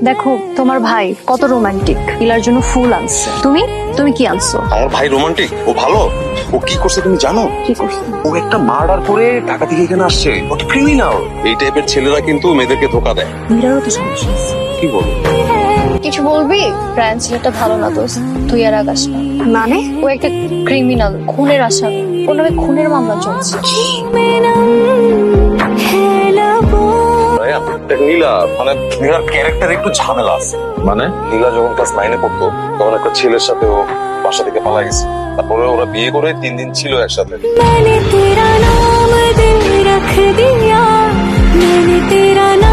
দেখো তোমার ভাই কত রোমান্টিক, নীলার জন্য ফুল আনছে। তুমি তুমি কি আনছো? আমার ভাই রোমান্টিক, ও ভালো। ও কি করছে তুমি জানো? কি করছো? ও একটা মার্ডার করে ঢাকা থেকে এখানে আসছে। ও তো ক্রিমিনাল। এই টাইপের ছেলেরা কিন্তু মেয়েদেরকে ধোকা দেয়। নীলারও তো সমস্যা আছে। কি বলো? কিছু বলবি? ফ্রান্স ছেলেটা ভালো না দোস্ত, তুই আর আগাস না। মানে ও একটা ক্রিমিনাল, খুনের আসামি। ওর নামে খুনের মামলা চলছে। নীলা মানে নীলার ক্যারেক্টার একটু ঝামেলা আছে। মানে নীলা যখন ক্লাস 9-এ পড়তো তখন একটা ছেলের সাথে ও বাসা থেকে পালা গেছে। তারপরে ওরা বিয়ে করে 3 দিন ছিল একসাথে। मैंने तेरा नाम दिल रख दिया, मैंने तेरा नाम